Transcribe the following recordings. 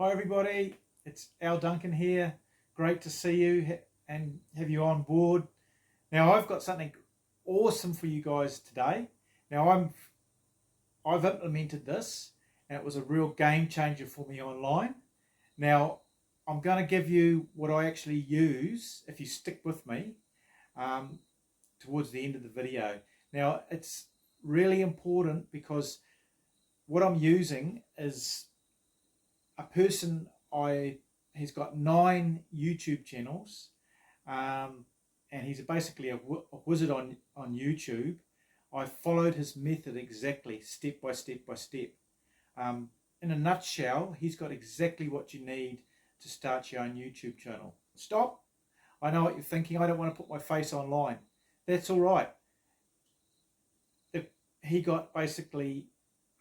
Hi everybody, it's Duncan here. Great to see you and have you on board. Now I've got something awesome for you guys today. Now I've implemented this and it was a real game changer for me online. Now I'm going to give you what I actually use if you stick with me towards the end of the video. Now it's really important because what I'm using is a person he's got 9 YouTube channels, and he's basically a wizard on YouTube. I followed his method exactly, step by step by step. In a nutshell, he's got exactly what you need to start your own YouTube channel. Stop! I know what you're thinking. I don't want to put my face online. That's all right. He got basically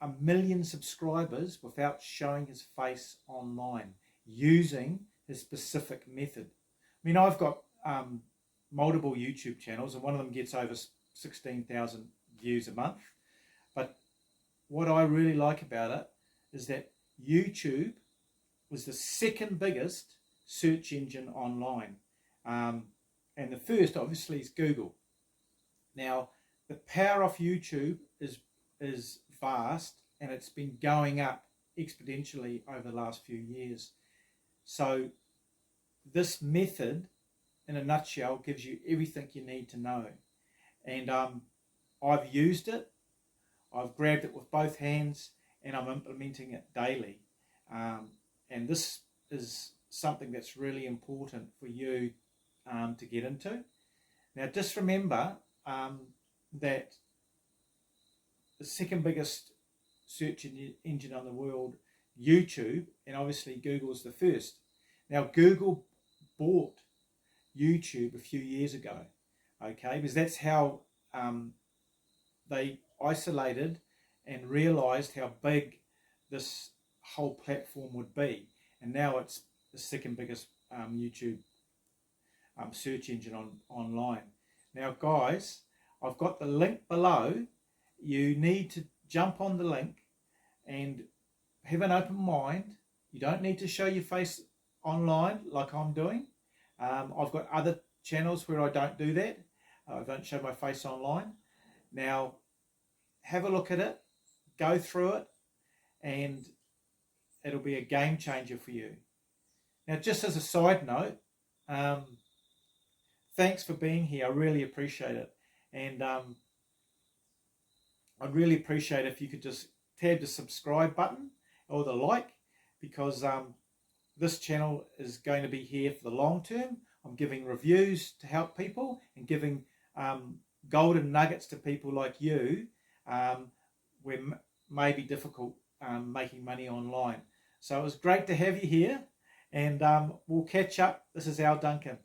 1 million subscribers without showing his face online using his specific method. I mean, I've got multiple YouTube channels and one of them gets over 16,000 views a month. But what I really like about it is that YouTube was the second biggest search engine online. And the first obviously is Google. Now, the power of YouTube is vast, and it's been going up exponentially over the last few years. So this method in a nutshell gives you everything you need to know, and I've used it, I've grabbed it with both hands, and I'm implementing it daily, and this is something that's really important for you to get into. Now just remember that the second biggest search engine on the world, YouTube, and obviously Google's the first. Now Google bought YouTube a few years ago, okay, because that's how they isolated and realized how big this whole platform would be, and now it's the second biggest YouTube search engine online. Now guys, I've got the link below. You need to jump on the link and have an open mind. You don't need to show your face online like I'm doing. I've got other channels where I don't do that. I don't show my face online. Now, have a look at it, go through it, and it'll be a game changer for you. Now, just as a side note, thanks for being here. I really appreciate it. And I'd really appreciate if you could just tab the subscribe button or the like, because this channel is going to be here for the long term. I'm giving reviews to help people and giving golden nuggets to people like you where it may be difficult making money online. So it was great to have you here, and we'll catch up. This is Duncan.